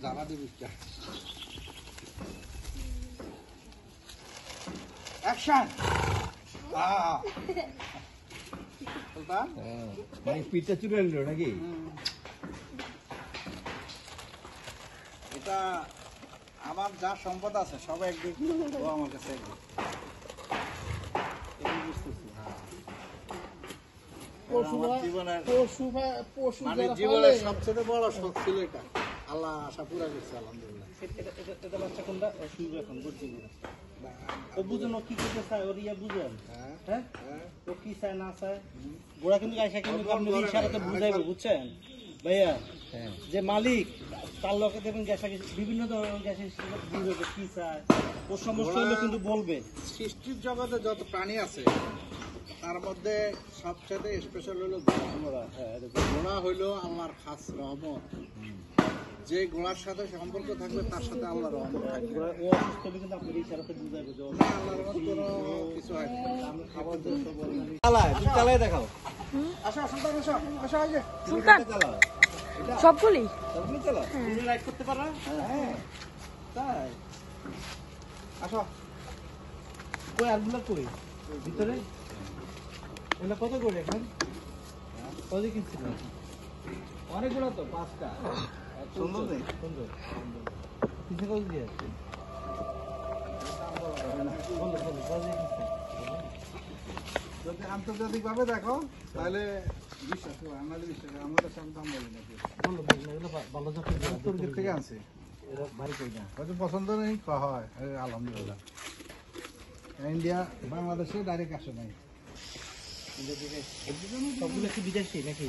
জ্বালা দিবি অ্যাকশন মানে পিঠটা চুলে এলো নাকি? এটা আমার যা সম্পদ আছে সবাই একদিন ও আমার কাছে জীবনের সবচেয়ে বড় শখ ছিল এটা। আল্লাহ আশা পুরা করছে আলহামদুলিল্লাহ। এটা বাচ্চা কোনটা শুরু এখন বুঝছি ও বুঝুন ও কি করতে চায় ওর ইয়া বুঝেন হ্যাঁ ও কি চায় না চায় গোড়া কিন্তু গাইসা কিন্তু আপনি ইশারাতে বুঝাইবো বুঝছেন ভাইয়া যে মালিক তার লোকে দেবেন গ্যাসা বিভিন্ন ধরনের গ্যাসের বুঝবে কি চায় ওর সমস্যা হলে কিন্তু বলবে। সৃষ্টির জগতে যত প্রাণী আছে তার মধ্যে সবচেয়ে স্পেশাল হলো ঘোড়া হইলো আল্লাহর খাস রহমত। যে ঘোড়ার সাথে সম্পর্ক থাকবে তার সাথে আল্লাহর রহমত থাকবে। ও অসুস্থ হলে কিন্তু আপনি ইশারাতে বুঝাইবো যে আল্লাহর রহমত কোনো কিছু হয় না। আমি খাবার দিয়ে বললাম তুমি চালাই দেখাও। আসো সুলতান আসো আসো আগে সুলতান চালাও সবগুলি তুমি চালাও। তুমি রাইড করতে পারো? হ্যাঁ তাই আসো কই আরগুলো কই ভিতরে এগুলো কত করে এখন কত কিনছিল? অনেকগুলো তো 5টা। সুন্দর নেই সুন্দর কিনছে কত দিয়ে যদি আন্তর্জাতিক ভাবে দেখো তাহলে বিশ্বাস করো আমাদের বিশ্বাস আমাদের সামনে দাম বলি নাকি ভালো জাতের তুর্কি থেকে আনছি এরা ভারী কই না হয়তো পছন্দ নেই হয় আলহামদুলিল্লাহ। ইন্ডিয়া বাংলাদেশে ডাইরেক্ট আসে নাই। সবগুলো কি বিদেশি নাকি?